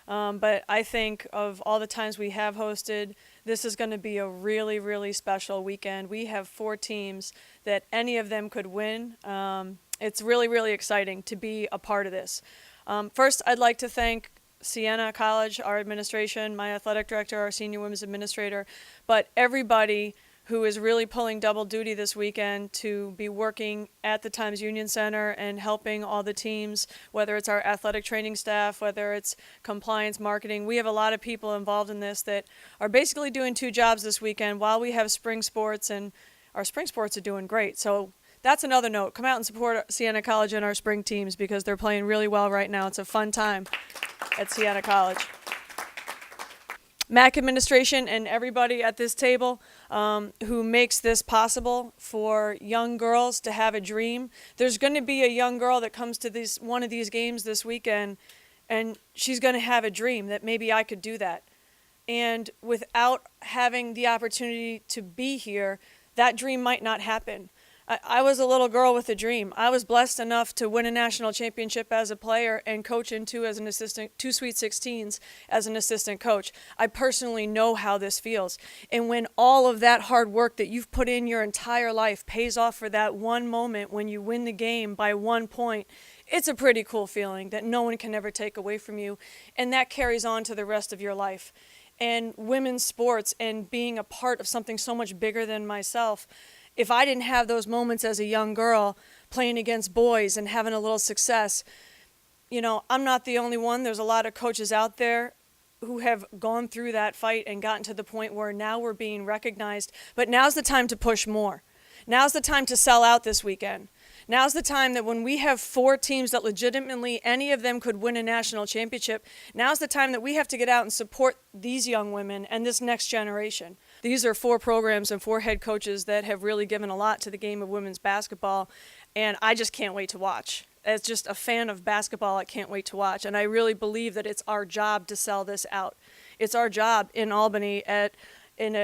But I think of all the times we have hosted, this is going to be a really, really special weekend. We have 4 teams that any of them could win. It's really, really exciting to be a part of this. First, I'd like to thank Siena College, our administration, my athletic director, our senior women's administrator, but everybody who is really pulling double duty this weekend to be working at the Times Union Center and helping all the teams, whether it's our athletic training staff, whether it's compliance marketing. We have a lot of people involved in this that are basically doing 2 jobs this weekend while we have spring sports, and our spring sports are doing great. So that's another note. Come out and support Siena College and our spring teams because they're playing really well right now. It's a fun time at Siena College. MAC administration and everybody at this table who makes this possible for young girls to have a dream. There's going to be a young girl that comes to one of these games this weekend, and she's going to have a dream that maybe I could do that. And without having the opportunity to be here, that dream might not happen. I was a little girl with a dream. I was blessed enough to win a national championship as a player and coach in 2 Sweet 16s as an assistant coach. I personally know how this feels. And when all of that hard work that you've put in your entire life pays off for that one moment when you win the game by 1 point, it's a pretty cool feeling that no one can ever take away from you. And that carries on to the rest of your life. And women's sports and being a part of something so much bigger than myself, if I didn't have those moments as a young girl playing against boys and having a little success, I'm not the only one. There's a lot of coaches out there who have gone through that fight and gotten to the point where now we're being recognized. But now's the time to push more. Now's the time to sell out this weekend. Now's the time that when we have 4 teams that legitimately any of them could win a national championship, now's the time that we have to get out and support these young women and this next generation. These are 4 programs and 4 head coaches that have really given a lot to the game of women's basketball, and I just can't wait to watch. As just a fan of basketball, I can't wait to watch, and I really believe that it's our job to sell this out. It's our job in Albany in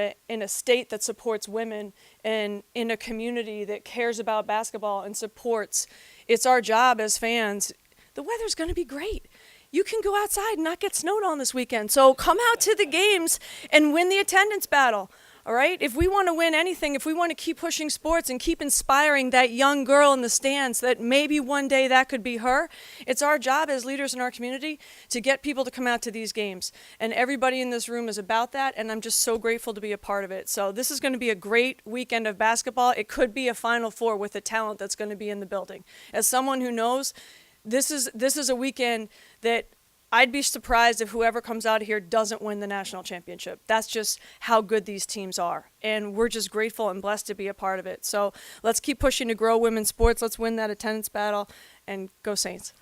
a state that supports women and in a community that cares about basketball and supports. It's our job as fans. The weather's going to be great. You can go outside and not get snowed on this weekend. So come out to the games and win the attendance battle. All right? If we want to win anything, if we want to keep pushing sports and keep inspiring that young girl in the stands that maybe one day that could be her, it's our job as leaders in our community to get people to come out to these games. And everybody in this room is about that, and I'm just so grateful to be a part of it. So this is going to be a great weekend of basketball. It could be a Final Four with the talent that's going to be in the building. As someone who knows, this is a weekend that I'd be surprised if whoever comes out of here doesn't win the national championship. That's just how good these teams are. And we're just grateful and blessed to be a part of it. So let's keep pushing to grow women's sports. Let's win that attendance battle and go Saints.